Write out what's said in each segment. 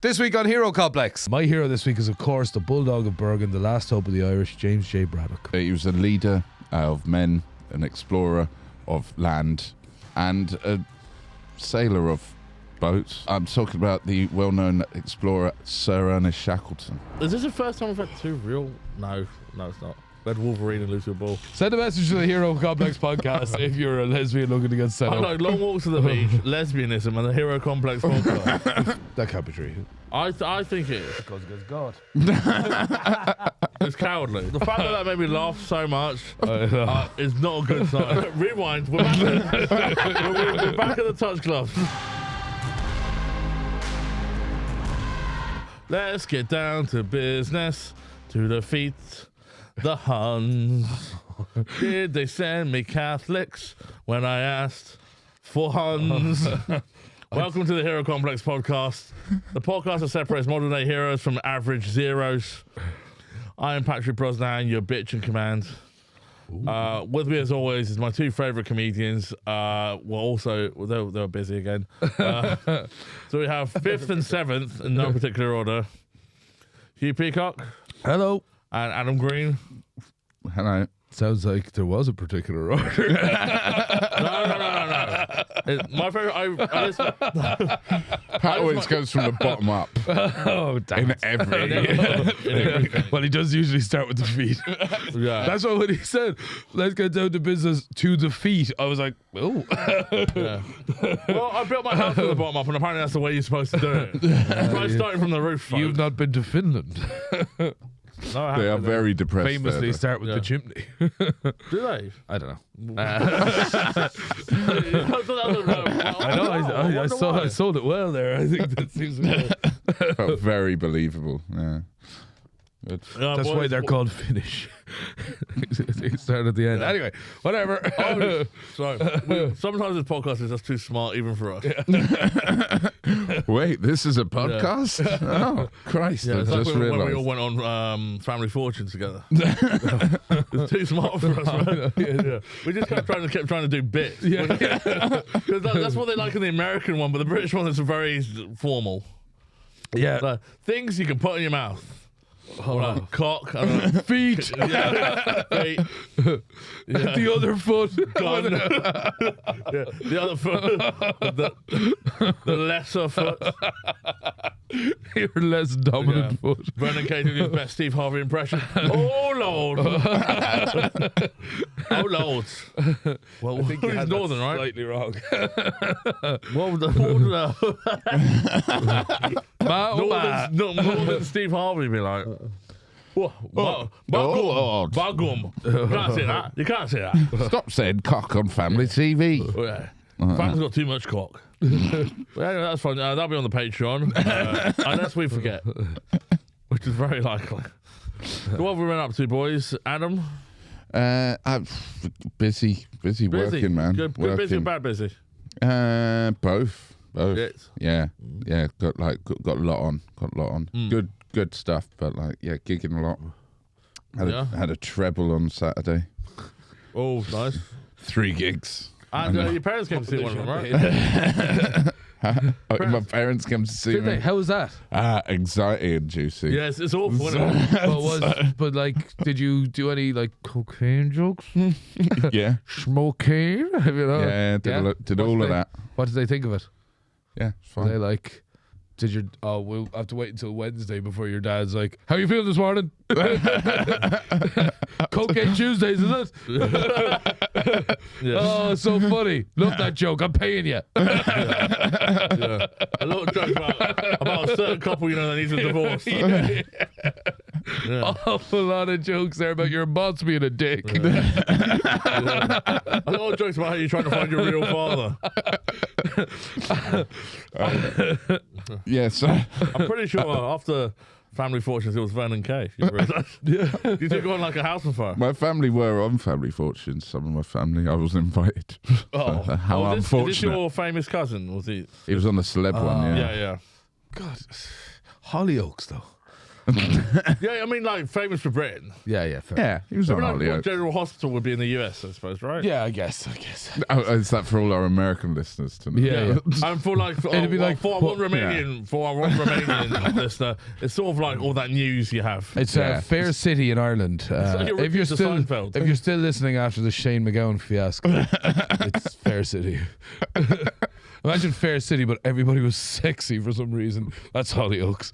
This week on Hero Complex. My hero this week is, of course, the Bulldog of Bergen, the last hope of the Irish, James J. Braddock. He was a leader of men, an explorer of land, and a sailor of boats. I'm talking about the well-known explorer, Sir Ernest Shackleton. Is this the first time we've had two real... No, it's not. Red Wolverine and Lucille Ball. Send a message to the Hero Complex podcast if you're a lesbian looking to get set I up. know, long walks to the beach, lesbianism, and the Hero Complex podcast. That can't be true. I think it is. Because against God. It's cowardly. The fact that made me laugh so much is not a good sign. Rewind. We're back at the touch gloves. Let's get down to business, to defeat the Huns. Did they send me Catholics when I asked for Huns? Welcome to the Hero Complex podcast, the podcast that separates modern day heroes from average zeros. I am Patrick Brosnan, your bitch in command. With me, as always, is my two favourite comedians. They were busy again. So we have 5th and 7th in no particular order. Hugh Peacock. Hello. And Adam Green. Hello. Sounds like there was a particular order. No. My favourite... Pat always goes from the bottom up. Oh, damn. In every... Well, he does usually start with the feet. Yeah. That's why when he said, let's get down to business to the feet, I was like, oh. Yeah. Well, I built my house from the bottom up, and apparently that's the way you're supposed to do it. I started from the roof, folks. You've not been to Finland. No, They are very depressed. Famously there, start with the chimney. Do they? I don't know. I I know. I sold it well there. I think that seems good. Felt very believable. Yeah. Good. That's why they're called Finnish. They start at the end. Anyway, whatever. Sometimes this podcast is just too smart even for us. Wait, this is a podcast? Oh, Christ. Yeah, I it's just like when we realised. all went on Family Fortune together. It's too smart for us, man. Yeah. We just kept trying to do bits. Because that's what they like in the American one, but the British one is very formal. Yeah. Like, things you can put in your mouth. Like cock, I don't know. Feet. Feet. The other foot. Gun. The other foot. The lesser foot. Your less dominant foot. Brendan K did his best Steve Harvey impression. Oh Lord. Oh Lord. Well, I think you he's had northern, right? Slightly wrong. What would the northern Steve Harvey be like? Bagum. You can't say that. You can't say that. Stop saying cock on family TV. Oh, yeah. Family's got too much cock. But anyway, that's fine. That'll be on the Patreon. Unless we forget. Which is very likely. So what have we been up to, boys? Adam? I'm busy working, man. Good busy or bad busy? Both. Yes. Yeah. Got a lot on. Good stuff, but gigging a lot. Had a treble on Saturday. Oh, nice. 3 gigs. And your parents came to see one of them, right? My parents came to see Did me. they? How was that? Anxiety inducing. Yes, it's awful. Isn't it? Did you do any cocaine jokes? Yeah. Smoking? Yeah, did all of that. What did they think of it? Yeah, it's Were fine. they we'll have to wait until Wednesday before your dad's like, how you feeling this morning? Cocaine Tuesdays, is it? Yes. Oh, so funny. Love that joke. I'm paying you. Yeah. A little joke about a certain couple, that needs a divorce. Yeah. Awful lot of jokes there about your boss being a dick. Yeah. A lot of jokes about how you're trying to find your real father. Yes. I'm pretty sure after Family Fortunes, it was Vernon K. You took on like a house on fire. My family were on Family Fortunes. Some of my family, I was invited. Oh, How is this unfortunate. your famous cousin? Was he? He was on the celeb one, yeah. Yeah. God, Hollyoaks though. Yeah, I mean, like, famous for Britain. Yeah, fair. Yeah, he was I on mean, like, Hollyoaks. General Hospital would be in the US, I suppose, right? Yeah, I guess. Oh, is that for all our American listeners to know? Yeah. And for like, It'd be like- for our one Romanian listener, it's sort of like all that news you have. It's Yeah. Fair City in Ireland. like a If you're repeat of still Seinfeld. if you're still listening after the Shane McGowan fiasco, it's Fair City. Imagine Fair City, but everybody was sexy for some reason. That's Hollyoaks.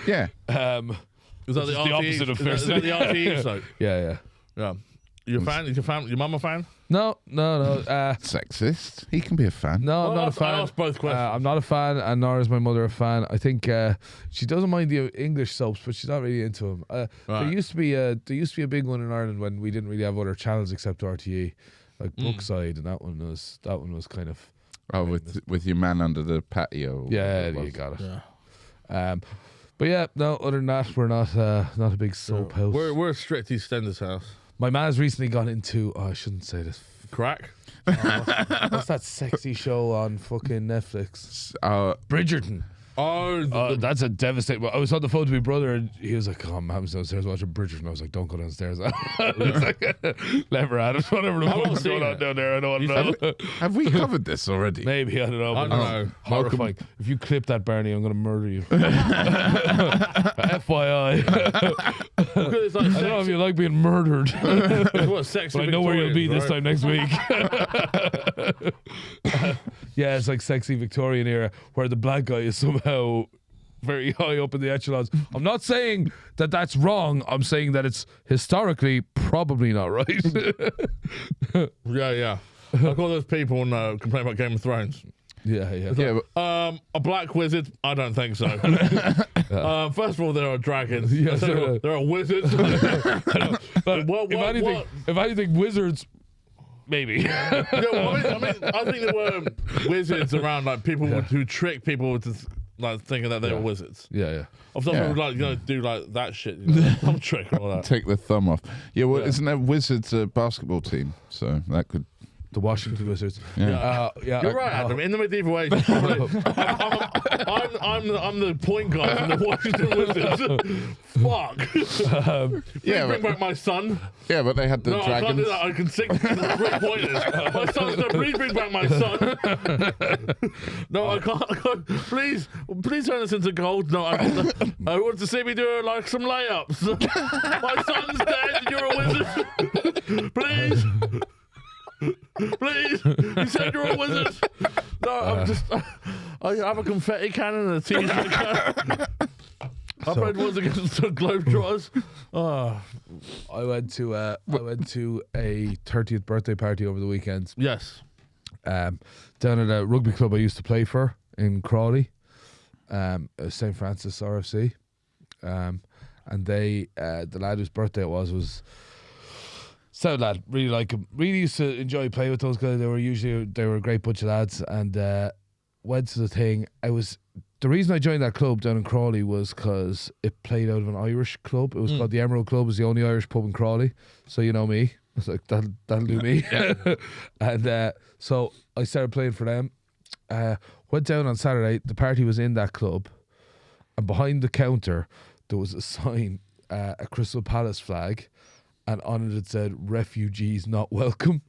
Yeah. Is that Which is the RTE opposite of is Fair that City. the RTE site? Yeah. Yeah. You a fan? Is your mum a fan? No. Sexist. He can be a fan. No, I'm Well, not a fan. I asked both questions. I'm not a fan, and nor is my mother a fan. I think she doesn't mind the English soaps, but she's not really into them. There Right. used to be a big one in Ireland when we didn't really have other channels except RTE, like Brookside, and that one was kind of Oh, with your man under the patio. or yeah. whatever it You was. got it. Yeah. But yeah, no. Other than that, we're not a big soap house. We're a strict EastEnders house. My man has recently gone into. Oh, I shouldn't say this. Crack. What's that sexy show on fucking Netflix? Bridgerton. Oh, That's a devastating. I was on the phone to my brother, and he was like, "Oh, I'm downstairs watching Bridgerton." I was like, "Don't go downstairs." I was like, "Never had it. Whatever the I've not fuck is seen going on it. down there, I don't You know." Have we covered this already? Maybe I don't know. I but don't it's know. Horrifying. If you clip that, Barney, I'm going to murder you. FYI. it's like I don't know if you like being murdered, it's what sexy but I know where you'll be this Victorians, time next week. Yeah, it's like sexy Victorian era where the black guy is somehow very high up in the echelons. I'm not saying that that's wrong. I'm saying that it's historically probably not right. right? Yeah. Like all those people complain about Game of Thrones. Yeah. Yeah, but A black wizard? I don't think so. First of all, there are dragons. Yeah, Second of all, so- there are wizards. But What- if anything, wizards, maybe. Yeah, well, I think there were wizards around, like people who trick people to like thinking that they were wizards. Yeah. Of some Yeah. people like do like that shit, thumb trick and all that. take the thumb off. Yeah, well, Yeah. isn't there Wizards a basketball team? So that could. The Washington Wizards. Yeah. You're right, Adam. In the medieval age, probably, I'm the point guard from the Washington Wizards. Fuck. Yeah, Bring but, back my son. yeah, but they had the No, I can't do dragons. that. I can sing 3 pointers. My son said, please bring back my son. No, I can't. Please turn this into gold. No, I want to see me do like some layups. My son's dead and you're a wizard. Please. Please, you said you're a wizard. No, I'm just. I have a confetti cannon and a t-shirt cannon. I played once against the Globetrotters. Oh, I went to a 30th birthday party over the weekend. yes. Down at a rugby club I used to play for in Crawley, St. Francis RFC, and they the lad whose birthday it was sound lad, really like him, really used to enjoy playing with those guys. They were a great bunch of lads, and went to the thing. The reason I joined that club down in Crawley was because it played out of an Irish club. It was called the Emerald Club. It was the only Irish pub in Crawley. So you know me. I was like, that'll do me. And so I started playing for them. Went down on Saturday. The party was in that club. And behind the counter, there was a sign, a Crystal Palace flag. And on it said, "Refugees not welcome."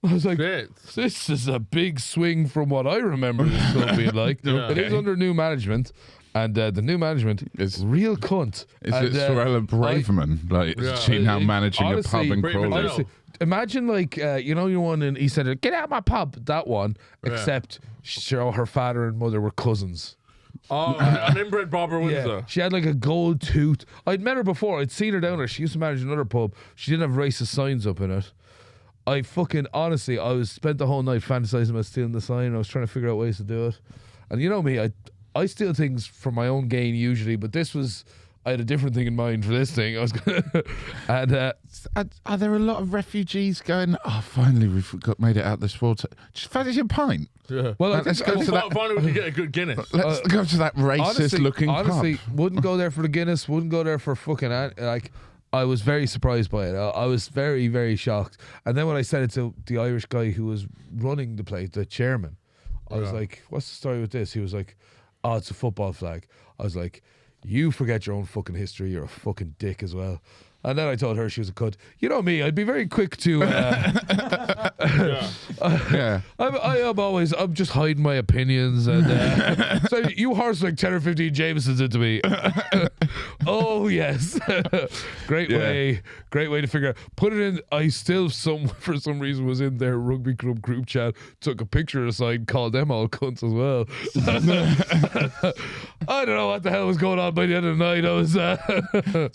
I was like, Shit. this is a big swing from what I remember this club being like. Yeah. It is under new management, and the new management Is- is real cunt. Is And, it Sorella Braverman? Like, Yeah. is she now managing honestly, a pub in Braverman, Crawley? I know. Honestly, imagine like your one in East End. Get out of my pub. That one, except her father and mother were cousins. Oh, an inbred Barbara Windsor. She had like a gold tooth. I'd met her before. I'd seen her down there. She used to manage another pub. She didn't have racist signs up in it. I fucking honestly, spent the whole night fantasizing about stealing the sign. I was trying to figure out ways to do it. And you know me, I steal things for my own gain usually, but I had a different thing in mind for this thing. I was gonna, and Are there a lot of refugees going, oh, finally we've made it out this world? Just fancy a pint. Yeah. well, I Let's think, go to that. Finally, we can get a good Guinness. Let's go to that racist-looking honestly, pub. wouldn't go there for the Guinness. Wouldn't go there for fucking like. I was very surprised by it. I was very, very shocked. And then when I said it to the Irish guy who was running the place, the chairman, I was like, "What's the story with this?" He was like, "Oh, it's a football flag." I was like, You forget your own fucking history. You're a fucking dick as well. And then I told her she was a cunt. You know me, I'd be very quick to. Yeah. I'm just hiding my opinions. And so you horse like 10 or 15 Jamesons into me. Oh, yes. Great way to figure out. Put it in. I still, for some reason, was in their rugby club group chat, took a picture of the sign, called them all cunts as well. I don't know what the hell was going on by the end of the night. I was.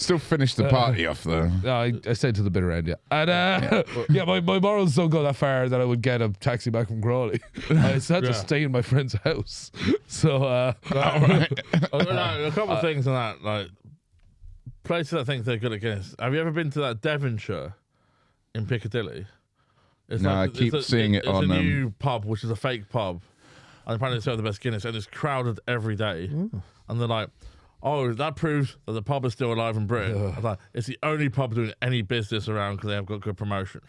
Still finished the party off, though. I stayed to the bitter end, yeah. And my morals don't go that far that I would get a taxi back from Crawley. I just had to stay in my friend's house. So, a couple of things on that, like places I think they're good at Guinness. Have you ever been to that Devonshire in Piccadilly? It's No, I keep seeing it on. It's a new pub, which is a fake pub, and apparently they serve the best Guinness, and it's crowded every day. And they're like, oh, that proves that the pub is still alive in Britain. I was like, it's the only pub doing any business around because they have got good promotion.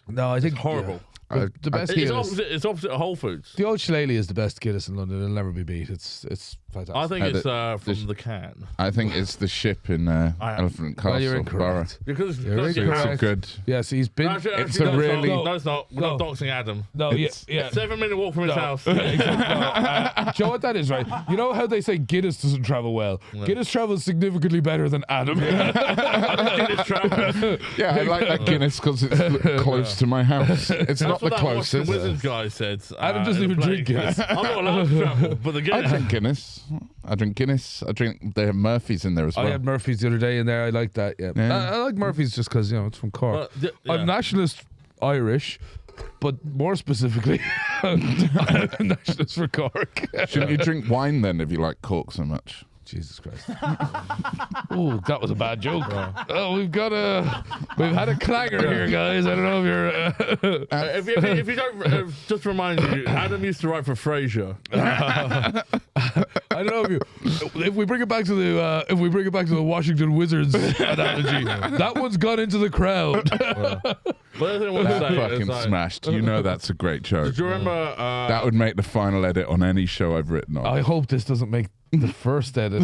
No, I think It's horrible. The best It's Guinness. it's opposite Whole Foods. The Old Shillelagh is the best Guinness in London. It'll never be beat. It's fantastic. I think it's from the can. I think it's the ship in Elephant Castle. Well, you're Borough. incorrect. Because You're It's incorrect. a good. Yes, he's been. It's a really- No, it's not. We're not doxing Adam. No, yeah. 7-minute walk from his house. Do you know what that is, right? You know how they say Guinness doesn't travel well? Guinness travels significantly better than Adam. Guinness travels. Yeah, I like that Guinness because it's close to my house. It's not That's the what that Washington closest. Wizards guy said. Adam doesn't in even the drink play. Guinness. I'm not allowed to travel, but the I Guinness. drink Guinness. I drink. They have Murphy's in there as well. I had Murphy's the other day in there. I like that. Yeah, Yeah. I like Murphy's just because it's from Cork. I'm nationalist Irish, but more specifically, I'm nationalist for Cork. Shouldn't you drink wine then if you like Cork so much? Jesus Christ! Oh, that was a bad joke. Oh, we've had a clanger here, guys. I don't know if you're. If you don't, just remind you, Adam used to write for Frasier. I don't know if we bring it back to the Washington Wizards analogy, that one's gone into the crowd. But the other thing I want to That say fucking is, like, smashed. You know that's a great joke. do you remember? That would make the final edit on any show I've written on. I hope this doesn't make the first edit.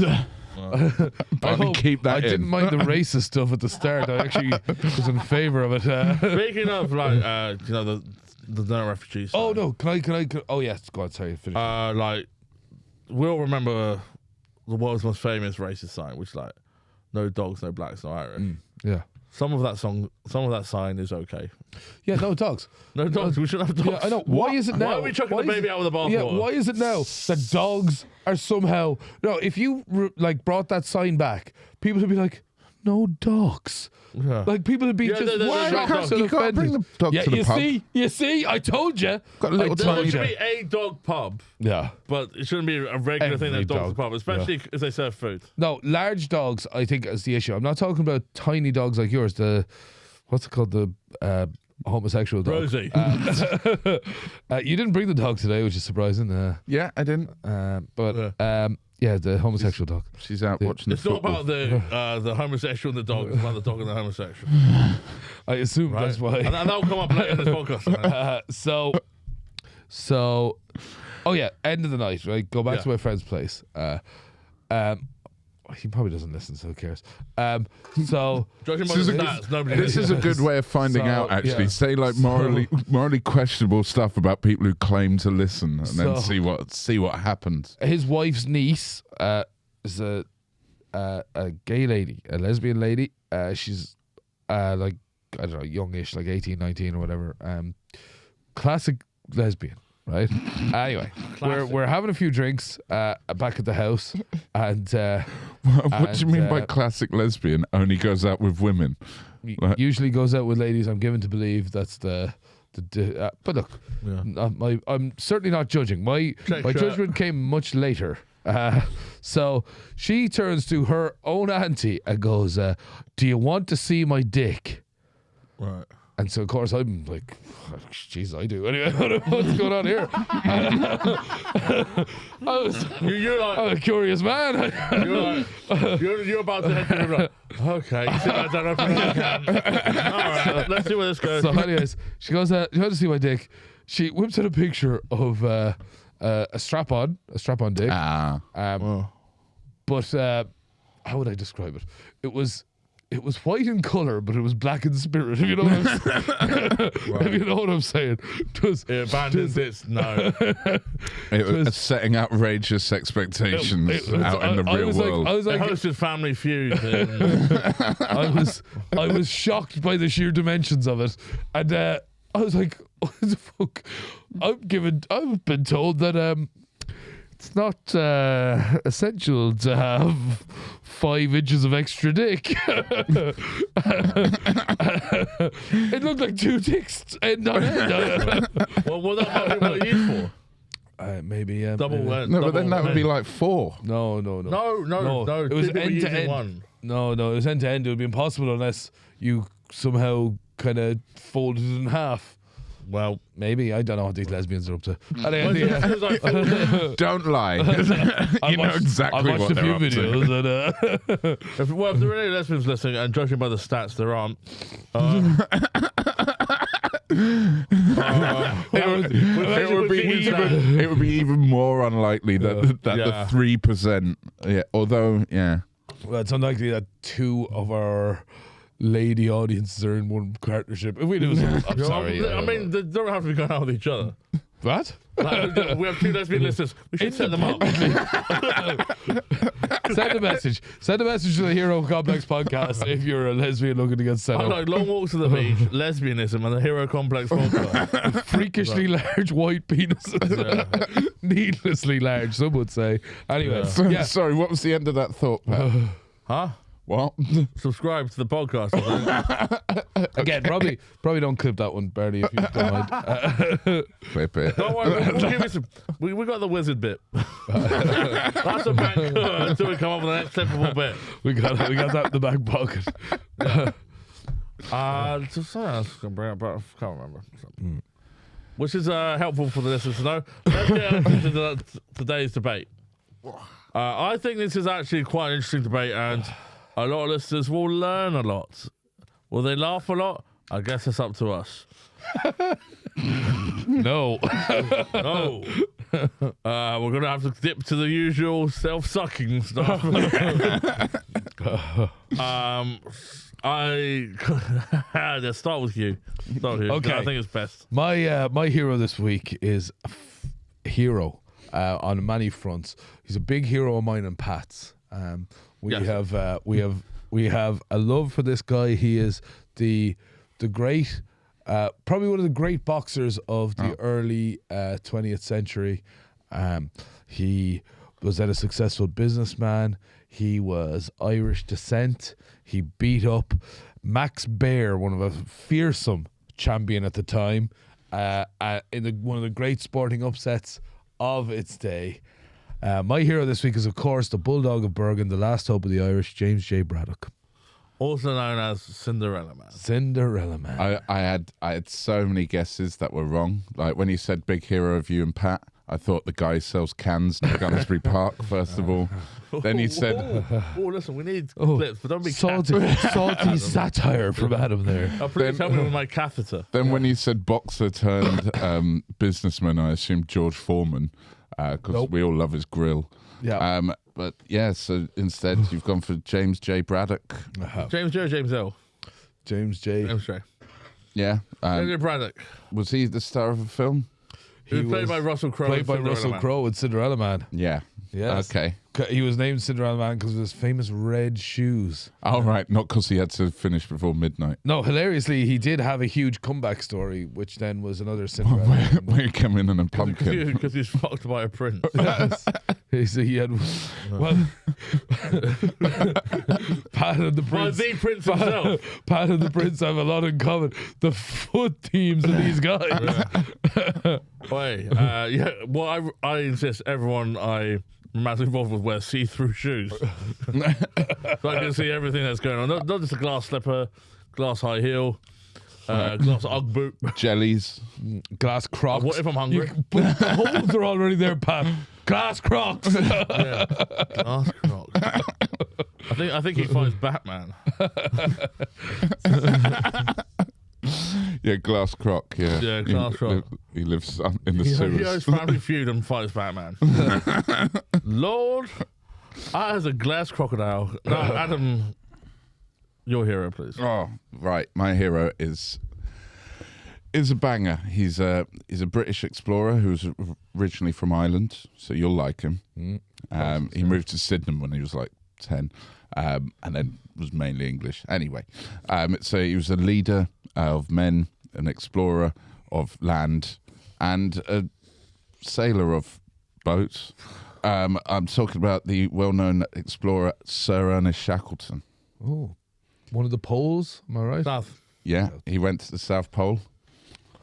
Probably keep that I in. didn't mind the racist stuff at the start. I actually was in favour of it. Speaking of, like, the no refugees. Oh no! Can I? Oh yes, go on. Sorry, finish. Like, we'll remember the world's most famous racist sign, which is like, no dogs, no blacks, no Irish. Yeah. Some of that sign is okay. Yeah, no dogs. No dogs. We should have dogs. Yeah, I know. Why is it now? Why are we chucking the baby out with the bathwater? Yeah, why is it now that dogs are somehow? No, if you brought that sign back, people would be like, "No dogs." Yeah. Like people would be Yeah, just why you can't bring the dog yeah, to the pub. You see, I told you. Got a little There tiny. should be a dog pub, Yeah. but it shouldn't be a regular thing Every that dogs dog, pub, especially if they serve food. No, large dogs, I think, is the issue. I'm not talking about tiny dogs like yours. What's it called? The homosexual dog. Rosie. You didn't bring the dog today, which is surprising. Yeah, I didn't. Yeah, the homosexual dog. She's out watching the It's not football. about the homosexual and the dog. It's about the dog and the homosexual. I assume Right? that's why. And that'll come up later in this podcast. So, oh yeah, end of the night, right? Go back Yeah. to my friend's place. He probably doesn't listen, so who cares? So, Judging by This the is a- stats, nobody This is a good way of finding So, out, actually. yeah. Say like morally questionable stuff about people who claim to listen, and then So- see what happens. his wife's niece is a gay lady, a lesbian lady. She's like, I don't know, youngish, like 18, 19 or whatever. Classic lesbian. Right. Anyway, we're having a few drinks back at the house, and What do you mean by classic lesbian? Only goes out with women. usually goes out with ladies. I'm given to believe that's the but look, I'm certainly not judging. My judgment came much later. So she turns to her own auntie and goes, "Do you want to see my dick?" Right. And so, of course, I'm like, "Jeez, I do." Anyway, I don't know what's going on here. I'm a curious man. You're about to head to the right. Okay, you sit that down up and all right, let's see where this goes. So, anyways, she goes, "You want to see my dick?" She whips out a picture of a strap-on dick. Ah, But how would I describe it? It was white in colour, but it was black in spirit. If you know what I'm saying. If you know what I'm saying. It abandons its no. It was setting outrageous expectations out in the real world. I was It like, hosted Family Feud. I was shocked by the sheer dimensions of it, and I was like, what the fuck? I've been told that it's not essential to have 5 inches of extra dick. It looked like 2 dicks end on end. Well, that might be what it is for. Maybe Double maybe. end. No, but then that would be like 4. No. No. It was people end to using end. one. No, it was end to end. It would be impossible unless you somehow kind of folded it in half. Well, Maybe. I don't know what these lesbians are up to. Don't lie. You know exactly I watched what a they're few up to. videos and if there are any lesbians listening, and judging by the stats, there aren't. It would be even more unlikely that the 3%. Yeah, although well, it's unlikely that 2 of our lady audiences are in one partnership. If we do something, I'm sorry. I mean, they don't have to be going out with each other. What? Like, we have 2 lesbian listeners. We should set them up. Send a message. Send a message to the Hero Complex podcast if you're a lesbian looking to get set I up. like long walks to the beach, lesbianism, and the Hero Complex podcast. Freakishly large white penises. Needlessly large, some would say. Anyway, yeah. Sorry, what was the end of that thought, Pat? Huh? What? Subscribe to the podcast. I think. Again, probably don't clip that one, Bernie, if you don't mind. Clip it. Don't worry, we'll give you some. We got the wizard bit. That's a back until we come up with the next clippable bit. we got that in the back pocket. Just something else I was gonna bring up, but I can't remember. Which is helpful for the listeners to know. Let's get into today's debate. I think this is actually quite an interesting debate, and a lot of listeners will learn a lot. Will they laugh a lot? I guess it's up to us. No. No. We're going to have to dip to the usual self-sucking stuff. Let's start with you. Okay. I think it's best. My hero this week is a hero on many fronts. He's a big hero of mine and Pat's. We have a love for this guy. He is the great, probably one of the great boxers of the early 20th century. He was then a successful businessman. He was Irish descent. He beat up Max Baer, one of a fearsome champion at the time, in one of the great sporting upsets of its day. My hero this week is, of course, the Bulldog of Bergen, the last hope of the Irish, James J. Braddock. Also known as Cinderella Man. Cinderella Man. I had so many guesses that were wrong. Like when you said big hero of you and Pat, I thought the guy sells cans in Gunnersbury Park, first of all. Then he said... Oh, listen, we need clips, but don't be salty satire from Adam there. Please help me with my catheter. Then when you said boxer turned businessman, I assumed George Foreman, because we all love his grill. Yeah. But yeah, so instead you've gone for James J. Braddock. James J or James L? James J. James J. Yeah. James J. Braddock. Was he the star of a film? He was played by Russell Crowe. Played by Russell Crowe in Cinderella Man. Yeah. Yes. Okay. He was named Cinderella Man because of his famous red shoes. All right, not because he had to finish before midnight. No, hilariously, he did have a huge comeback story, which then was another Cinderella Man. Where he came in on a pumpkin. Because he's fucked by a prince. Yes. He had, well, Pat and the Prince. The Prince himself. Pat and the Prince have a lot in common. The foot teams of these guys. Wait, well, I insist everyone I'm massively involved with wear see-through shoes. So I can see everything that's going on. Not just a glass slipper, glass high heel, glass Ugg boot. Jellies. Glass Crocs. What if I'm hungry? But the holes are already there, Pat. Glass Crocs. Yeah. Glass Crocs. I think he fights Batman. Yeah, Glass Croc, yeah. Yeah, Glass Croc. He lives in the He sewers. has Family Feud and fights Batman. Lord, As a glass crocodile. No, Adam, your hero, please. Oh, right. My hero is a banger. He's a British explorer who's originally from Ireland, so you'll like him. He moved to Sydenham when he was like 10, and then was mainly English. Anyway, so he was a leader of men, an explorer of land, and a sailor of boats. I'm talking about the well-known explorer Sir Ernest Shackleton. Oh, one of the poles. Am I right? South. Yeah, he went to the South Pole.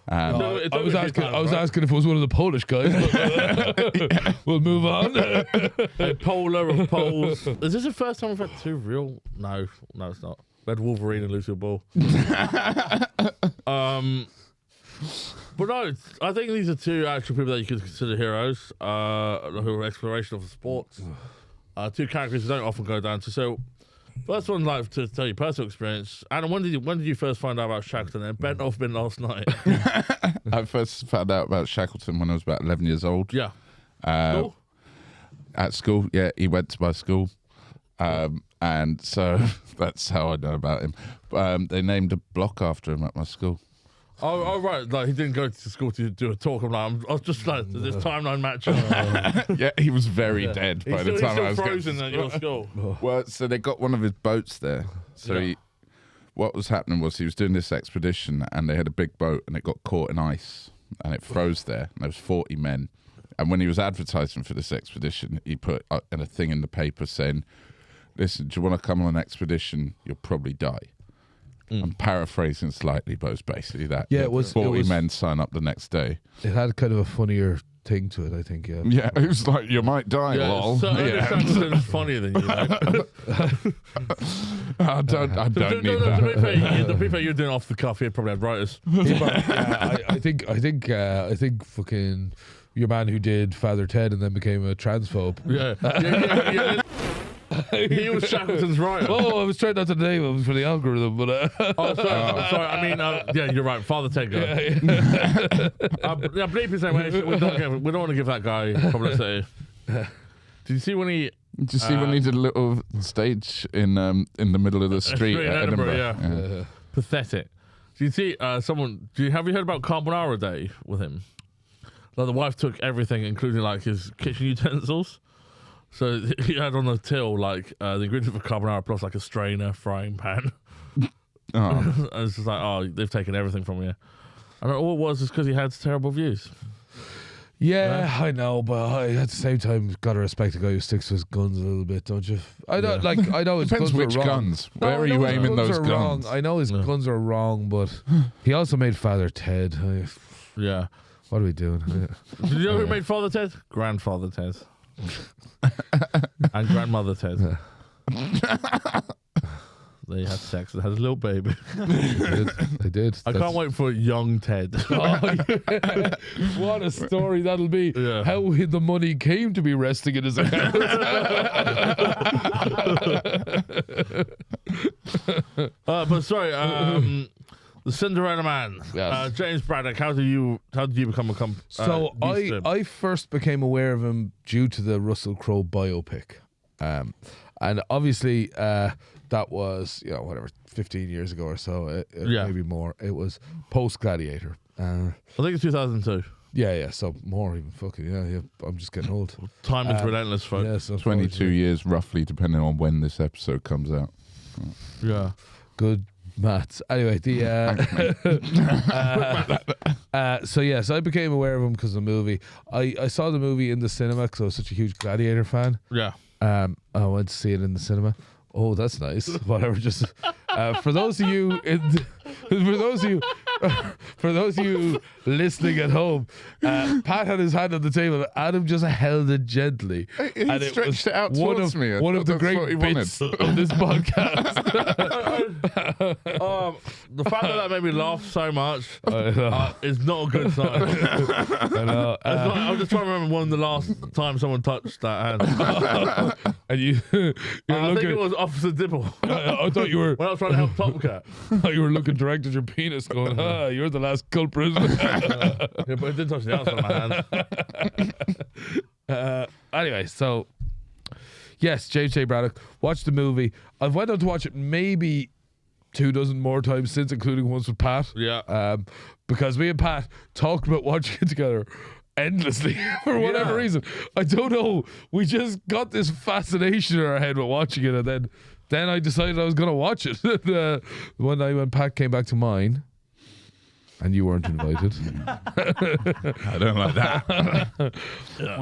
I was asking if it was one of the Polish guys. But, we'll move on. A polar of poles. Is this the first time we've had two real? No, it's not. We had Wolverine and Lucille Ball. But no, I think these are two actual people that you could consider heroes, who are exploration of sports. Two characters who don't often go down to. So, first one, like to tell you personal experience. Adam, when did you first find out about Shackleton? And bent off been last night. I first found out about Shackleton when I was about 11 years old. Yeah. School? At school, yeah, he went to my school. And so that's how I know about him. They named a block after him at my school. Oh, right. Like, he didn't go to school to do a talk. I was just like, this timeline match. Yeah, he was very dead by the time I was frozen at your school. Well, so they got one of his boats there. So what was happening was he was doing this expedition and they had a big boat and it got caught in ice and it froze there. And there was 40 men. And when he was advertising for this expedition, he put in a thing in the paper saying, listen, do you want to come on an expedition? You'll probably die. I'm paraphrasing slightly, but it's basically that. Yeah, it was 40 men sign up the next day. It had kind of a funnier thing to it, I think. Yeah. Yeah, it was like you might die. Lol. So Shackleton's funnier than you. I don't need To be that. fair, you're doing off the cuff. He probably had writers. I think fucking your man who did Father Ted and then became a transphobe. Yeah. He was Shackleton's writer. Oh, I was trying not to name him for the algorithm, but sorry. I mean, yeah, you're right. Father Ted guy. Bleep is saying we don't want to give that guy publicity. Did you see when he? Did you see when he did a little stage in the middle of the street at Edinburgh? Yeah. Pathetic. Do you see have you heard about Carbonara Day with him? Like the wife took everything, including like his kitchen utensils. So he had on the till like the ingredients for carbonara plus like a strainer, frying pan. And it's just like, they've taken everything from you. And all it was is because he had terrible views. yeah, I know, but at the same time, gotta respect a guy who sticks to his guns a little bit, don't you? I know, I know his Depends guns which are wrong. guns. Where are you aiming those guns? Wrong. I know his guns are wrong, but he also made Father Ted. Yeah. What are we doing? Did you know who made Father Ted? Grandfather Ted. And grandmother Ted. They had sex and had a little baby. They did. I can't wait for young Ted. What a story that'll be. Yeah. How the money came to be resting in his account. Oh. But sorry, the Cinderella Man. Yes. James Braddock, how did you become So used to him? I first became aware of him due to the Russell Crowe biopic. And obviously that was, 15 years ago or so, maybe more. It was post Gladiator. I think it's 2002. Yeah, so more even. Fucking, yeah. I'm just getting old. Time is relentless, folks. Yeah, so 22 years roughly, depending on when this episode comes out. Yeah. Good maths. Anyway, so I became aware of him because of the movie. I saw the movie in the cinema because I was such a huge Gladiator fan. Yeah. I went to see it in the cinema. Oh, that's nice. Whatever. Just for those of you listening at home, Pat had his hand on the table. Adam just held it gently. He stretched it out towards me. One of the great bits of this podcast. The fact that made me laugh so much is not a good sign. I know. I'm just trying to remember when the last time someone touched that hand. And you're I looking. think it was Officer Dibble. I thought you were. When I was trying to help Top Cat. I thought you were looking direct at your penis, going, "You're the last culprit." Yeah, but it didn't touch the outside of my hand. Anyway, so yes, James J. Braddock. Watched the movie. I've went on to watch it maybe 24 more times since, including once with Pat. Yeah. Because me and Pat talked about watching it together endlessly for whatever reason. I don't know. We just got this fascination in our head with watching it, and then I decided I was going to watch it. One night when Pat came back to mine, and you weren't invited. I don't like that.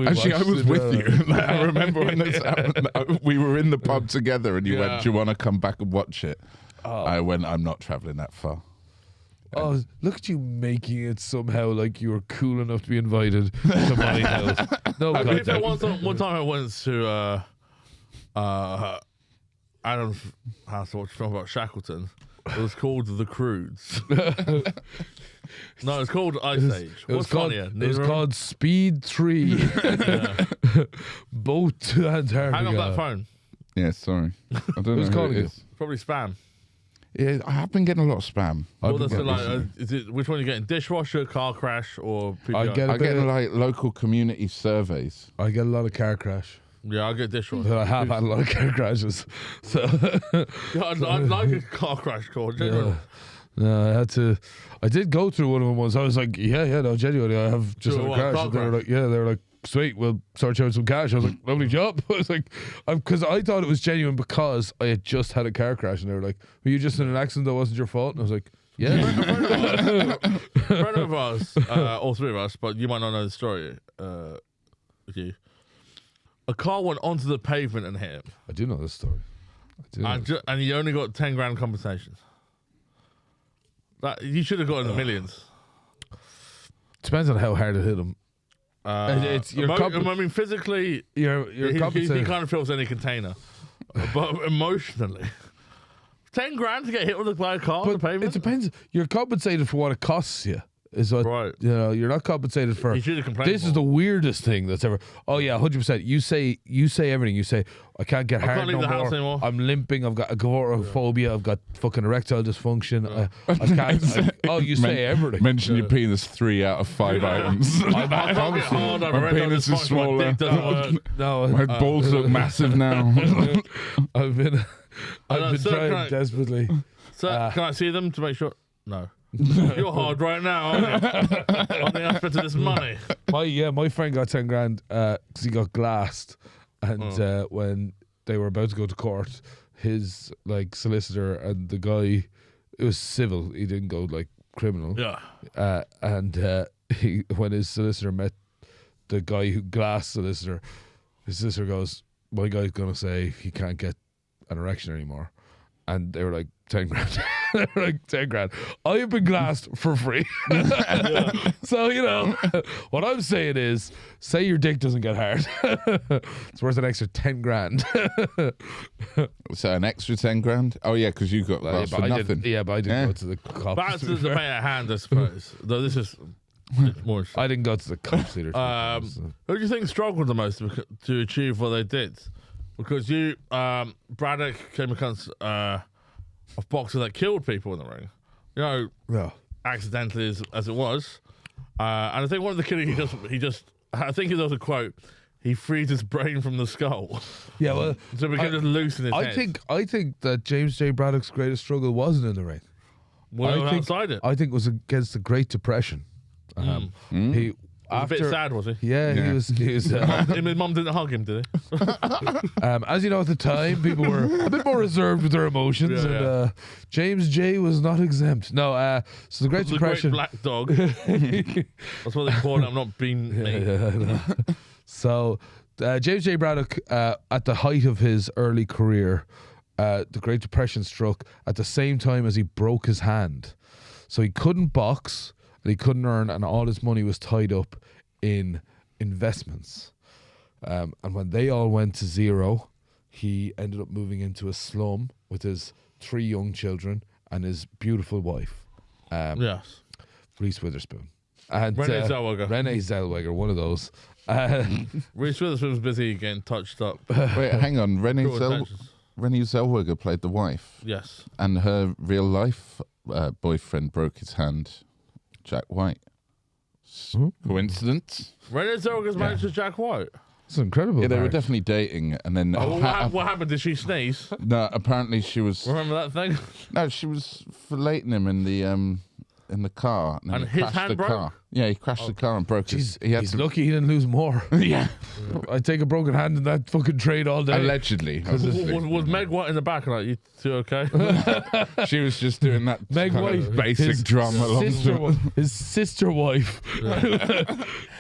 Actually, I was with you. Like, I remember when this happened. We were in the pub together, and you went, "Do you want to come back and watch it?" I went, "I'm not traveling that far." Oh, look at you making it somehow like you were cool enough to be invited to my house. No, I God, mean, one time I went to Adam's house to watch a film about Shackleton. It was called The Crudes. No, it's called Ice Age. What's funnier? It was called Speed 3. Boat to Antarctica. Hang on that phone. Yeah, sorry. I don't know Who's who calling it you? is. Probably spam. Yeah, I have been getting a lot of spam. Well, that's is it? Which one are you getting? Dishwasher, car crash, or PPI? I get like local community surveys. I get a lot of car crash. Yeah, I get dishwasher. I have had a lot of car crashes. So Yeah, I'd like a car crash call. Genuinely. no, I did go through one of them once. I was like, no, genuinely, I have just had a crash. And they were like, sweet, we'll sort you out some cash. I was like, lovely job. I was like, because I thought it was genuine because I had just had a car crash, and they were like, were you just in an accident that wasn't your fault? And I was like, yeah. A friend of ours, all three of us, but you might not know the story. A car went onto the pavement and hit him. I do know this story. And he only got 10 grand compensation. You should have gotten the millions. Depends on how hard it hit him. I mean, physically, You're he compensated. kind of feels any container, but emotionally, 10 grand to get hit by a car on the But pavement. it depends. You're compensated for what it costs you. Is what Right. you're not compensated for. He should have complained. This is the weirdest thing that's ever. Oh yeah, 100%. You say everything. You say I can't get hard can't leave no the house more. anymore. I'm limping. I've got agoraphobia. I've got fucking erectile dysfunction. I can't. You say everything. Mention your penis 3 out of 5 items. I can't get hard. I've My read penis is dysfunction, my dick doesn't work. No, My balls look massive now. I've been so trying desperately. So, can I see them to make sure? No. You're hard right now, aren't you? On the aspect of this money. My friend got 10 grand because he got glassed, and when they were about to go to court, his solicitor and the guy, it was civil. He didn't go criminal. Yeah. When his solicitor met the guy who glassed solicitor, his solicitor goes, "My guy's gonna say he can't get an erection anymore," and they were like 10 grand. They were like 10 grand. I have been glassed for free. So, what I'm saying is, say your dick doesn't get hard. It's worth an extra 10 grand. So an extra 10 grand? Oh yeah, because you got glass for nothing. But I didn't go to the cops. That's the debate at hand, I suppose. Though this is more. I didn't go to the cops either. Who do you think struggled the most to achieve what they did? Because Braddock came across a boxer that killed people in the ring. Accidentally as it was. And I think one of the killing I think there was a quote. He freed his brain from the skull. Yeah, well, so it became just loose in his head. I think that James J. Braddock's greatest struggle wasn't in the ring. Outside it. I think it was against the Great Depression. He was a bit sad, was he? Yeah, he was. His mum didn't hug him, did he? As you know, at the time, people were a bit more reserved with their emotions, and James J. was not exempt. No, so the Great Depression. The Great Black Dog. That's what they call it. I'm not being me. So, James J. Braddock, at the height of his early career, the Great Depression struck at the same time as he broke his hand. So he couldn't box, and he couldn't earn, and all his money was tied up in investments. And when they all went to zero, he ended up moving into a slum with his 3 young children and his beautiful wife. Yes. Reese Witherspoon. And Renee Zellweger. Renee Zellweger, one of those. Reese Witherspoon was busy getting touched up. Wait, hang on. Renee Zellweger played the wife. Yes. And her real life boyfriend broke his hand, Jack White. Coincidence? Renee Zellweger's married to Jack White. It's incredible. Yeah, they were marriage. definitely dating, and then What happened? Did she sneeze? no, apparently she was Remember that thing? no, she was filleting him in the car, then And he his crashed hand the broke? car. Yeah, he crashed the car and broke his. He had He's to. lucky he didn't lose more. Yeah, I'd take a broken hand in that fucking trade all day. allegedly. Was Meg White in the back? Like, you two okay? She was just doing that Meg kind White, of basic his drama. his sister wife.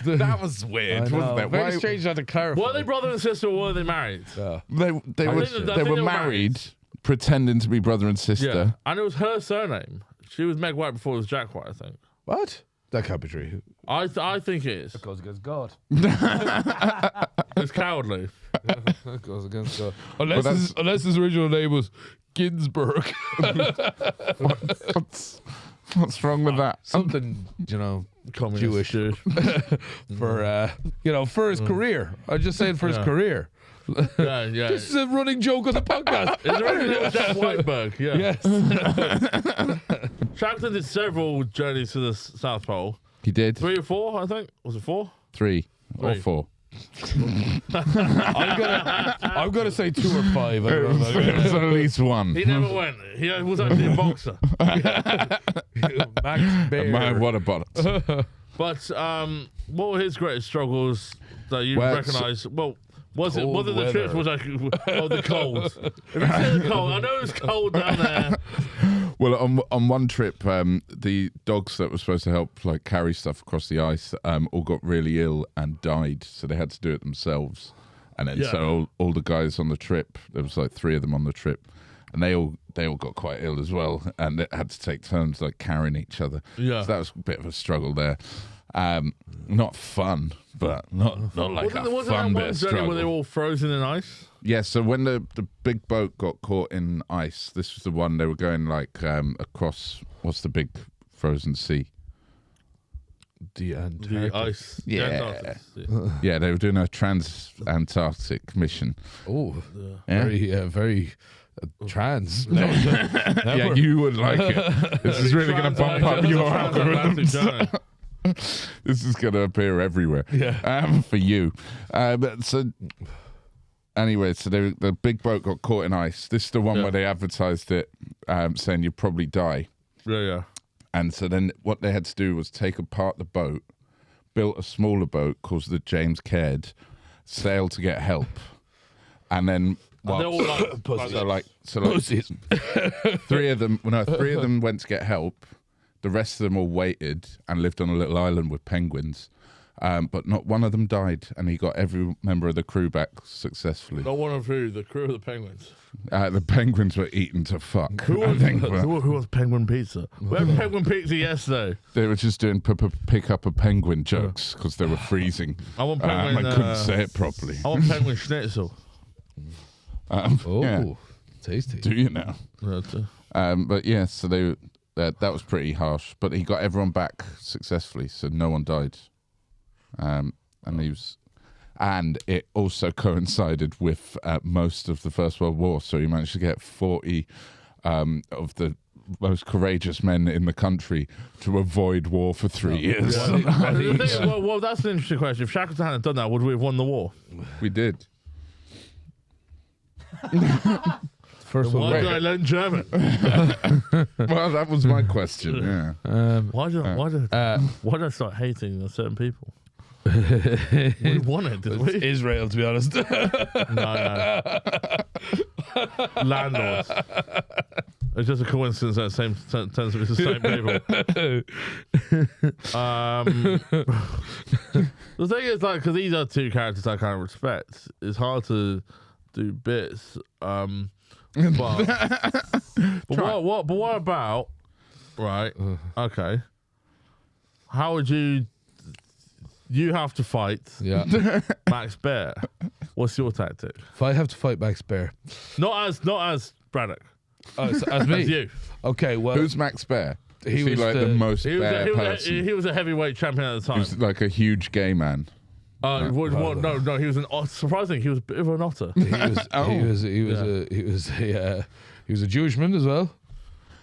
That was weird, wasn't it? Very Why- strange not to clarify. Were they brother and sister or were they married? Yeah. They I were think they they were were married, pretending to be brother and sister. And it was her surname. She was Meg White before it was Jack White, I think. What? That can't be true. I think it is. That goes against God. It's cowardly. That goes against God. Unless that's- unless his original name was Ginsburg. What's wrong with that? Something, Communist Jewish. For for his career. I'm just saying for his Yeah. career. Yeah, yeah. This is a running joke on the podcast. Is there anything with Jack Whiteberg? Yeah. Yes. Shackleton did several journeys to the South Pole. He did 3 or 4, I think. Was it 4? 3 or Three. 4. I'm gonna say 2 or 5. I don't know. It was at least one. He never went. He was actually a boxer. Max Baer. What a bonnet. But what were his greatest struggles that you Well, recognise? Well, was it Cold the trips was like the cold? If you say the cold, I know it's cold down there. Well, on one trip, the dogs that were supposed to help like carry stuff across the ice all got really ill and died, so they had to do it themselves. And then so all the guys on the trip, there was like 3 of them on the trip, and they all got quite ill as well, and they had to take turns like carrying each other. Yeah. So that was a bit of a struggle there. Not fun, but not like Wasn't a that fun one bit of journey struggle. where they were all frozen in ice? Yeah, so when the big boat got caught in ice, this was the one they were going like across, what's the big frozen sea? The The ice. Yeah. Antarctic. Yeah. Yeah, they were doing a trans-Antarctic mission. Oh, Yeah? very trans. Yeah, you would like it. This is really going to bump up your Transatlantic algorithms. journey. This is going to appear everywhere. Yeah. For you. So anyway, so the big boat got caught in ice. This is the one Yeah. where they advertised it, saying you'd probably die. Yeah. And so then what they had to do was take apart the boat, built a smaller boat called the James Caird, sail to get help, and then And they're all like, Pussies. 3 of them went to get help. The rest of them all waited and lived on a little island with penguins. But not one of them died, and he got every member of the crew back successfully. not one of who, the crew of the Penguins. The penguins were eaten to fuck. Who I was, think, but who was Penguin Pizza? We had Penguin Pizza yesterday. they were just doing pick up a penguin jokes because they were freezing. I want penguin. I couldn't say it properly. I want Penguin Schnitzel. Oh, Yeah. tasty. Do you now? But yeah, so that was pretty harsh. But he got everyone back successfully, so no one died. And it also coincided with most of the First World War, so he managed to get 40 of the most courageous men in the country to avoid war for 3 years. The thing is, well, that's an interesting question. If Shackleton hadn't done that, would we have won the war? We did. First Why one. did I learn German? Well, that was my question. Yeah. Why did I start hating certain people? We won it, did we? Israel, to be honest. No. Landlords. It's just a coincidence that same turns to be the same people. The thing is, like, because these are 2 characters I kind of respect, it's hard to do bits. But what about, right? Okay. How would you have to fight Yeah. Max Baer? What's your tactic? If I have to fight Max Baer, Not as Braddock. as me. As you. Okay, well, Who's Max Baer? He Is he was like the most He was, bear a, person? he was a heavyweight champion at the He time. was like a huge gay man. No, he was an surprisingly, he was a bit of an otter. he was a Jewishman as well.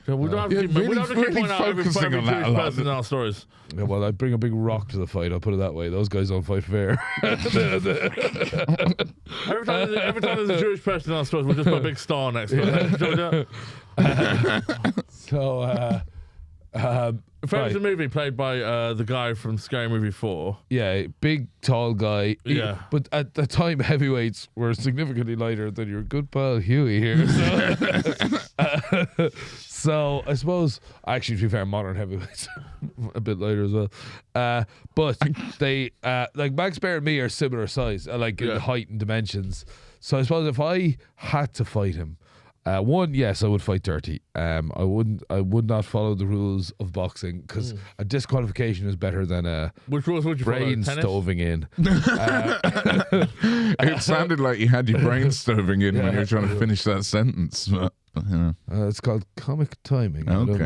So we don't have to Yeah, keep, we don't have to keep really pointing out every focusing on that a Jewish lot. person in our stories. Yeah, well, I'd bring a big rock to the fight. I'll put it that way. Those guys don't fight fair. Every time there's a Jewish person in our stories, we'll just put a big star next to it. Shall we do it? So, Famous movie played by the guy from Scary Movie 4. yeah, big, tall guy. Yeah. But at the time, heavyweights were significantly lighter than your good pal Huey here. So, so I suppose, actually, to be fair, modern heavyweights a bit lighter as well. But they, like Max Baer and me are similar size, like in height and dimensions. So I suppose if I had to fight him, one, yes, I would fight dirty. I would not follow the rules of boxing because a disqualification is better than a Which rules would you follow? brain Tennis? stoving in. It sounded like you had your brain stoving in when you were trying to finish that sentence. But, It's called comic timing. I don't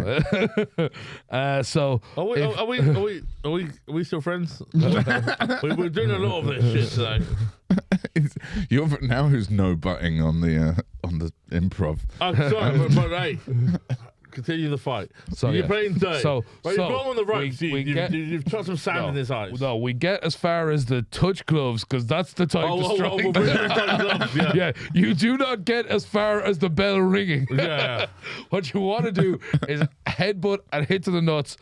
know. So Are we still friends? We're doing a lot of this shit today. you're now who's no butting on the improv. I'm sorry, but hey, continue the fight. So, you're yeah. playing dirty. So you've got him on the ropes. You've shot some sand No. in his eyes. No, we get as far as the touch gloves because that's the time to strike. we're bringing the touch gloves, yeah. Yeah, you do not get as far as the bell ringing. Yeah. What you want to do is headbutt and hit to the nuts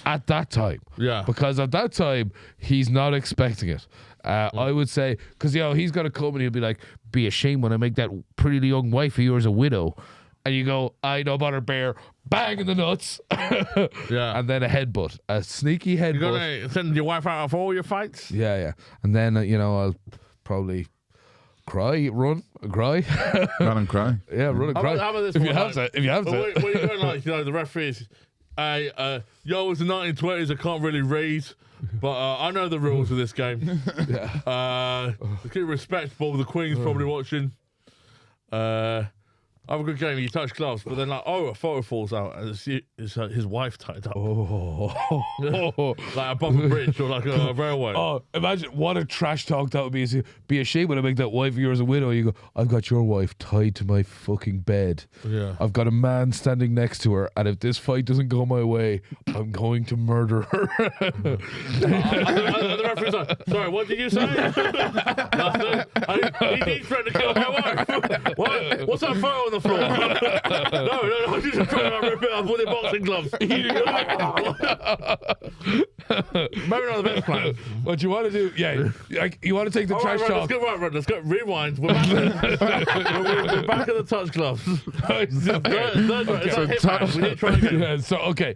at that time. Yeah. Because at that time, he's not expecting it. I would say, because, he's going to come and he'll be like, be ashamed when I make that pretty young wife of yours a widow. And you go, I know about her Bear, bang in the nuts. Yeah. And then a headbutt, a sneaky headbutt. You're going to send your wife out for all your fights? Yeah. And then, I'll probably cry. Run and cry. Run and cry. Yeah, run and cry. How about this if one? you have to. If you have to. What you're going like, the referees, it's the 1920s, I can't really read, but I know the rules of this game. Yeah. Keep respectful, the Queen's probably watching. Have a good game, you touch gloves, but then a photo falls out and it's his wife tied up. Like above a bridge or like a railway. Oh, imagine what a trash talk that would be. Be ashamed when I make that wife of yours a widow. You go, I've got your wife tied to my fucking bed. Yeah. I've got a man standing next to her, and if this fight doesn't go my way, I'm going to murder her. The referee's like, sorry, what did you say? Nothing. He threatened to kill my wife. What? What's that photo on the floor? No, I'm just trying to rip it up with the boxing gloves. Maybe not the best plan. What you want to do, you want to take the trash talk. Let's go. Rewind. We're back. We're back at the touch gloves. We need to try again. Yeah, so okay,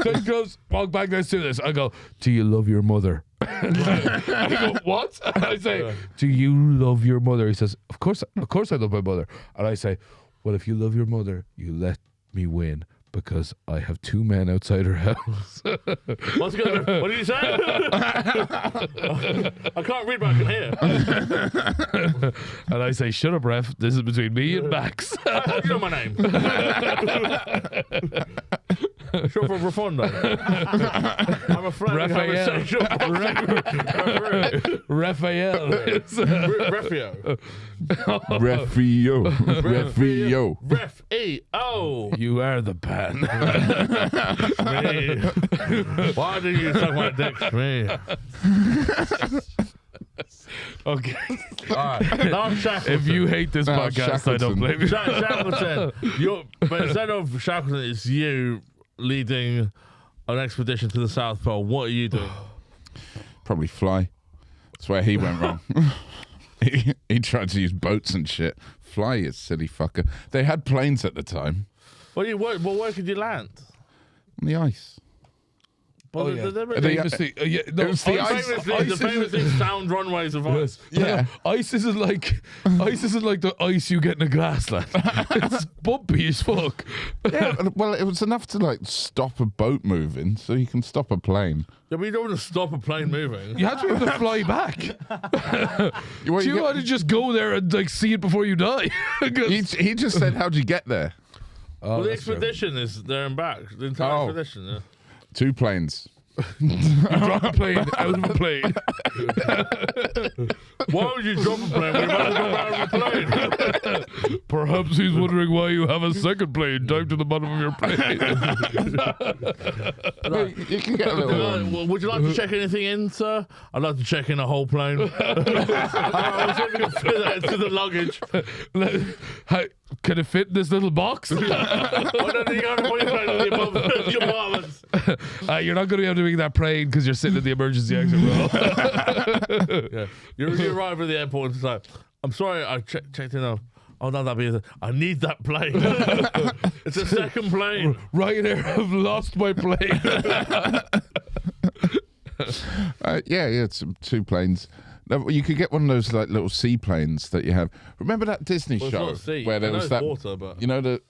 touch gloves. Walk back next to this. I go, do you love your mother? I go, what? I say, do you love your mother? He says, of course I love my mother. And I say, well, if you love your mother, you let me win because I have two men outside her house. What did you say? I can't read, but I can hear. And I say, shut up, ref. This is between me and Max. How do you know my name? Short for Profondo. I'm a friend. Raphael. Raphael. Refio. Ref-E-O. You are the pan. Why do you talk about dicks to me? Okay. All right. Now Shackleton. If you hate this podcast, I don't blame you. Shackleton. But instead of Shackleton, it's you leading an expedition to the South Pole. What are you doing? Probably fly. That's where he went wrong. He tried to use boats and shit. Fly, you silly fucker. They had planes at the time. Where could you land? On the ice. Well, Famously, it was the ice. the famously sound runways of ice. Yeah. Ice isn't like the ice you get in a glassland. It's bumpy as fuck. Yeah, well, it was enough to stop a boat moving, so you can stop a plane. Yeah, but you don't want to stop a plane moving. You have to be able to fly back. Well, Do you want to just go there and see it before you die? he just said, "How'd you get there?" Well, the expedition is there and back. The entire expedition. Yeah. 2 planes. You drop a plane out of a plane. Why would you drop a plane when you're about to drop out of a plane? Perhaps he's wondering why you have a second plane tied to the bottom of your plane. You can get a little. Would you like to check anything in, sir? I'd like to check in a whole plane. I was hoping to fit that into the luggage. Can it fit in this little box? I don't think you have to put your plane in the compartments. You're not going to be able to make that plane because you're sitting in the emergency exit row. Yeah. You arrive at the airport and it's like, I'm sorry, I checked in. Oh, no, that'd be it. I need that plane. It's a second plane. Ryanair have lost my plane. Yeah, it's 2 planes. No, you could get one of those like little seaplanes that you have. Remember that Disney Well, it's show not a sea. where I there know was it's that water, but you know the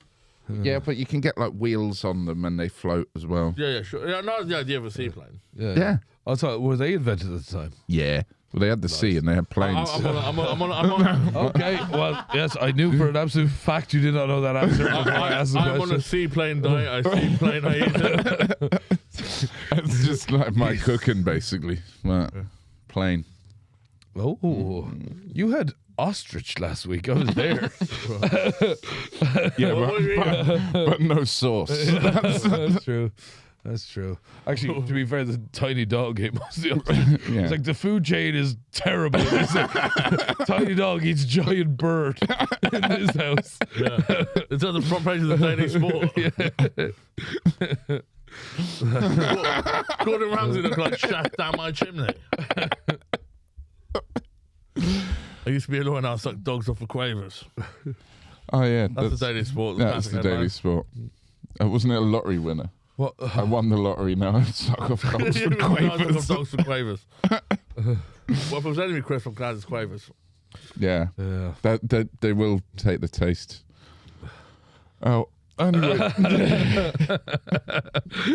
yeah, but you can get like wheels on them and they float as well. yeah, sure. Yeah, no, the idea of a seaplane. Yeah. I thought, were they invented at the time? Yeah. Well, they had the sea and they had planes. I'm on Okay, well, yes, I knew for an absolute fact you did not know that answer before I asked the I'm on a question. seaplane diet. I seaplane I eat it. It's just like my cooking, basically. Well, plain. Oh, you had ostrich last week. I was there. Yeah, What do you mean? but no sauce. That's true. That's true. Actually, to be fair, the tiny dog ate most of the ostrich. Yeah. It's like the food chain is terrible. It's like, tiny dog eats giant bird in his house. Yeah. It's on the front page of the Daily Sport. Gordon Ramsay looked like Shack down my chimney. I used to be a lawyer and I sucked dogs off for quavers. Oh, yeah. That's the Daily Sport. That's the classic Daily Sport. Wasn't it a lottery winner? What? I won the lottery now. I suck off dogs for headline. I suck off quavers. dogs for quavers. Well, if it was enemy Chris, I'm glad it's quavers. Yeah. Yeah. That they will take the taste. Oh, anyway.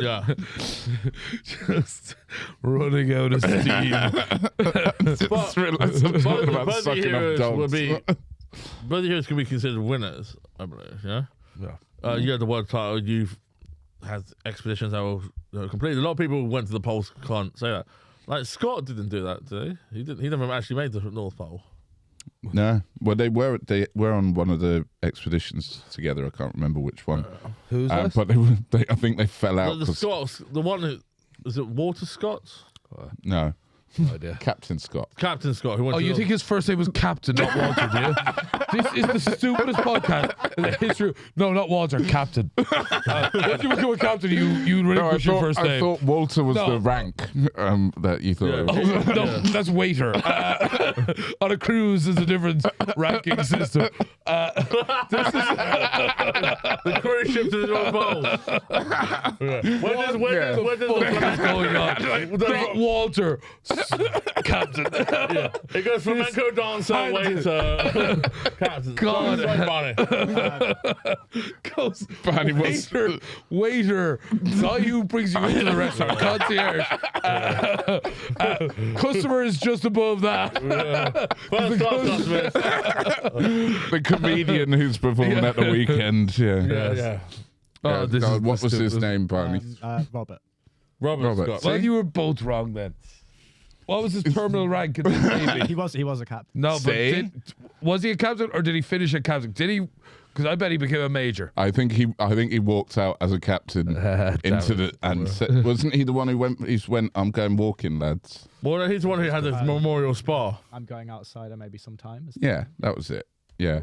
Yeah. Just running out of steam. Just realised I'm talking about both sucking the off heroes dogs. will be, both heroes can be considered winners, I believe. Yeah. Yeah. You had the world title. You've had expeditions that were completed. A lot of people who went to the poles can't say that. Like Scott didn't do that, did he? He never actually made the North Pole. No, well they were on one of the expeditions together. I can't remember which one. Who's that? But I think they fell out. The 'cause- Scots, the one who is it Walter Scott? no, No idea. Captain Scott. Captain Scott. Who went Oh, to you the- think his first name was Captain, not Walter, do you? This is the stupidest podcast in the history. No, not Walter, Captain. Once you become a captain, you No, relinquish your first I name. thought Walter was No. the rank that you thought. Yeah. It was. Oh, no, that's waiter. On a cruise, there's a different ranking system. the cruise ship to the North Pole. Where does What is going on? Not Walter, Captain. It goes flamenco dancer, waiter, captain. God. Sorry, Barney. Goes Barney was- waiter, guy who brings you into the restaurant, concierge. Customer is just above that. First class customers. The comedian who's performing at the weekend. Yeah. Yeah. Oh, this is what was his name, Barney? Robert. Robert Robert. Scott. Well, you were both wrong then. What was his terminal rank in the Navy? He was a captain. No, but See? was he a captain or did he finish a captain? Did he? Because I bet he became a major. I think he walked out as a captain into the and said, wasn't he the one who went? He went. I'm going walking, lads. Well, he's the one who had the memorial spa. I'm going outside maybe sometime. Yeah, that was it. Yeah.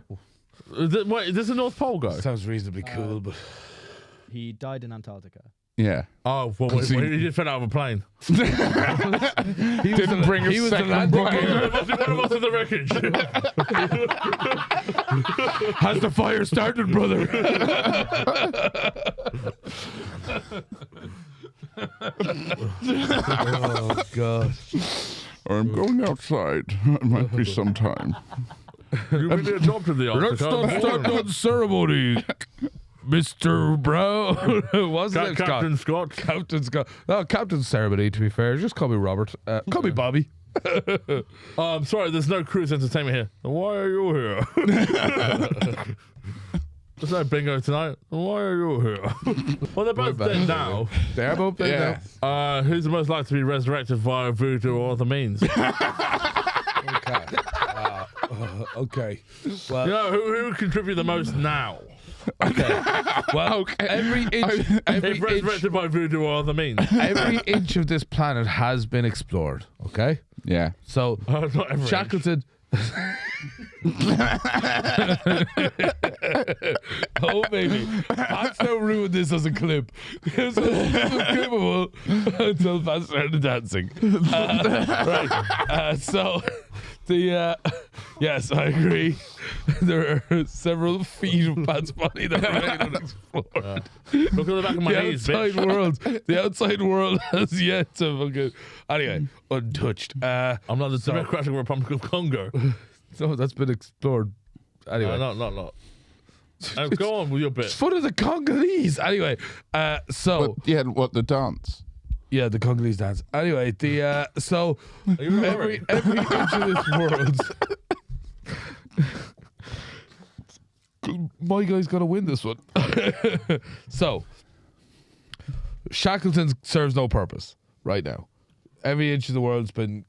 Wait, is this a North Pole guy? Sounds reasonably cool, but He died in Antarctica. Yeah. Oh, well, he just fell out of a plane. he Didn't bring a he was the second landing plane. gear. What was in the wreckage? Has the fire started, brother? Oh God! I'm going outside. It might be some time. You really adopted the Let's Arctic. not start that ceremony, Mr. Brown. What's his name? Captain Scott. Captain Scott. No, Captain ceremony. To be fair, just call me Robert. Call me Bobby. I'm sorry, there's no cruise entertainment here. Why are you here? There's no bingo tonight. Why are you here? Well, they're both dead now. They're both dead now. Who's the most likely to be resurrected via voodoo or other means? Okay. Okay. Well, You know, who would contribute the most now? okay. Well, every inch, If resurrected by voodoo or other means. every inch of this planet has been explored. Okay. Yeah. So Not every Shackleton. Oh baby, Pat's now ruined this as a clip. This is clippable until Pat started dancing. Right. So the yes, I agree. There are several feet of Pat's body that remain unexplored. Look at the back of my knees, bitch. The outside world has yet to fucking anyway untouched. I'm not the Democratic Republic of Congo. So that's been explored. Anyway, Not. Go on with your bit. foot of the Congolese. Anyway, so But, yeah, what, the dance? yeah, the Congolese dance. Anyway, the so Are you every inch of this world. My guy's gonna win this one. So Shackleton serves no purpose right now. Every inch of the world's been.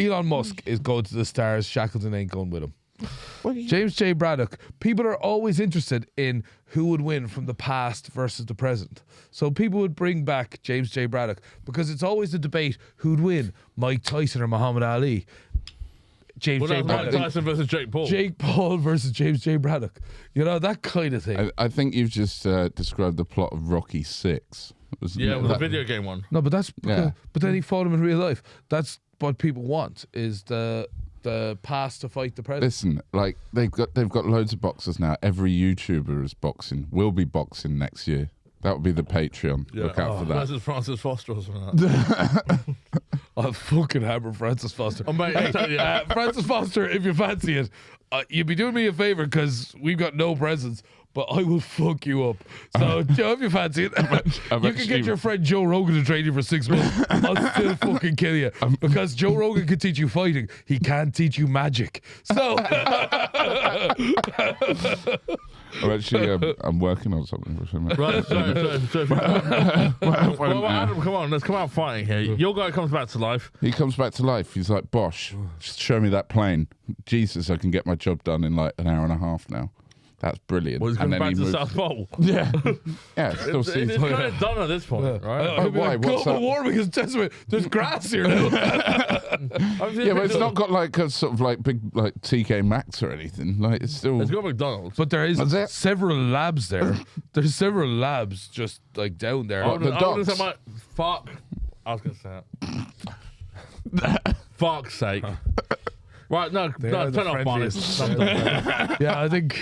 Elon Musk is going to the stars. Shackleton ain't going with him. James J. Braddock. People are always interested in who would win from the past versus the present. So people would bring back James J. Braddock because it's always the debate who'd win, Mike Tyson or Muhammad Ali. James Well, J. that's Mike Braddock. Tyson versus Jake Paul. Jake Paul versus James J. Braddock. You know, that kind of thing. I think you've just described the plot of Rocky 6. Yeah, with the video game one. No, but that's Yeah. but then he fought him in real life. That's what people want is the past to fight the present. Listen, like they've got loads of boxers now. Every YouTuber is boxing. Will be boxing next year. That would be the Patreon. Yeah. Look out for that. Versus Francis Foster or something like that. I'll fucking hammer Francis Foster. Oh, mate, I tell you. Francis Foster, if you fancy it, you'd be doing me a favour because we've got no presents, but I will fuck you up. So, Joe, if you fancy it, you can get your friend Joe Rogan to train you for 6 months. I'll still fucking kill you because Joe Rogan can teach you fighting. He can't teach you magic. So, I'm working on something. Right, so well, Adam, come on, let's come out fighting here. Your guy comes back to life. He comes back to life. He's like, Bosh, just show me that plane. Jesus, I can get my job done in like an hour and a half now. That's brilliant. Well, he's coming back to the South Pole. Yeah. Yeah, still It's seems kind of done at this point, right? Oh, why? What's global that? warming is desperate. There's grass here now. Yeah, but it's not got like a sort of like big like TK Maxx or anything. Like it's still. It's got McDonald's. But there is Is it? several labs there. There's several labs just like down there. Oh, the I was docks. gonna say fuck. I was going to say that. Fuck's sake. Right, no, are turn the off Barney. friendliest. Yeah, I think.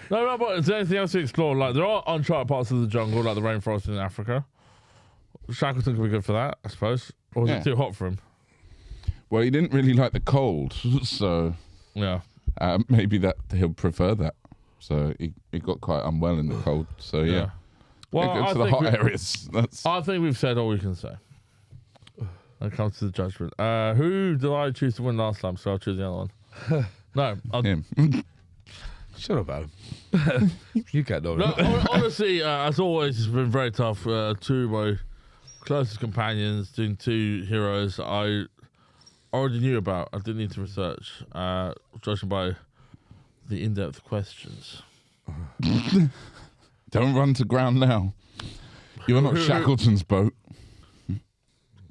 No, but is there anything else to explore? Like, there are uncharted parts of the jungle, like the rainforest in Africa. Shackleton could be good for that, I suppose. Or is Yeah. it too hot for him? Well, he didn't really like the cold, so Yeah. maybe that he'll prefer that. So he got quite unwell in the cold. So yeah, Well, go I to the think hot areas. That's I think we've said all we can say. When it comes to the judgment. Who did I choose to win last time? So I'll choose the other one. No, him. Shut up, Adam. You can't know. No, honestly, as always, it's been very tough. Two of my closest companions doing two heroes I already knew about. I didn't need to research, judging by the in-depth questions. Don't run to ground now. You're not Shackleton's boat.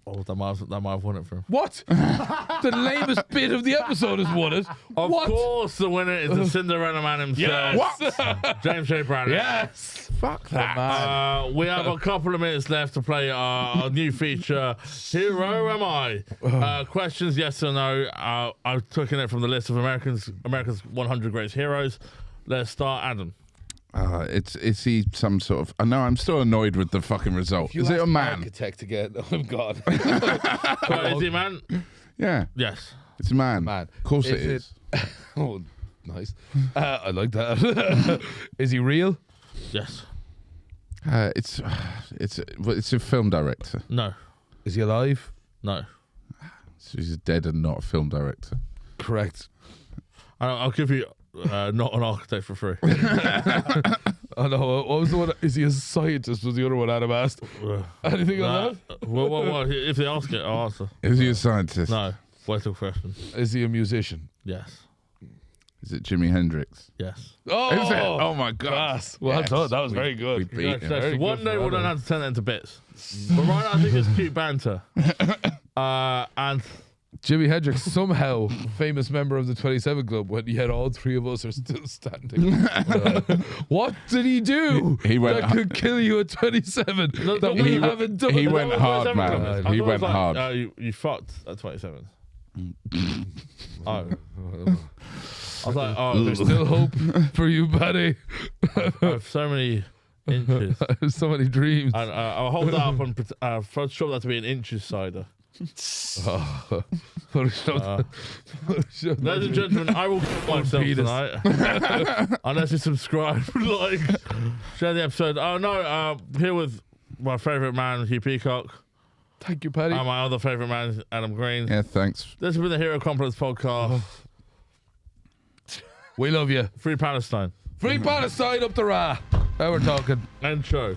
Oh, that might have won it for him. What? The lamest bit of the episode has won it. Of What? course, the winner is the Cinderella man himself. Yes. James J. Braddock. Yes. Fuck that. We have a couple of minutes left to play our new feature, Hero Am I? Questions, yes or no. I've taken it from the list of America's 100 greatest heroes. Let's start, Adam. Is he some sort of? I know I'm still annoyed with the fucking result. Is it a man? Architect again. Oh God. Is he a man? Yeah, Yes. it's a man. Man. Of course it Is is. Oh, nice. I like that. Is he real? Yes. It's a film director. No. Is he alive? No. So he's dead and not a film director. Correct. I'll give you not an architect for free. Oh no, what was the one? Is he a scientist? Was the other one Adam asked? Anything on that? Well, if they ask it, I'll answer. Is he a scientist? No. Wait till question. Is he a musician? Yes. Is it Jimi Hendrix? Yes. Oh, Is it? Oh my god! Class. Well done. That was very good. We beat him. Very One good day for we'll Adam. learn how to turn that into bits. But right now I think it's cute banter. And Jimi Hendrix, somehow famous member of the 27 Club, when yet all three of us are still standing. What did he do He went that could kill you at 27 No, that he we went- haven't done? he I went thought hard, 27 man. comments. I He thought it went was like, hard. You fucked at 27. Oh. I was like, oh, There's still hope for you, buddy. I have so many inches. So many dreams. And I'll hold that up and show that to be an inches cider. Photoshopped. Ladies and gentlemen, I will kill myself penis. tonight. Unless you subscribe, like, share the episode. Oh no, here with my favourite man, Hugh Peacock. Thank you, Paddy. And my other favourite man, Adam Green. Yeah, thanks. This has been the Hero Complex podcast. We love you. Free Palestine. Free Palestine up the Ra. Now we're talking. End show.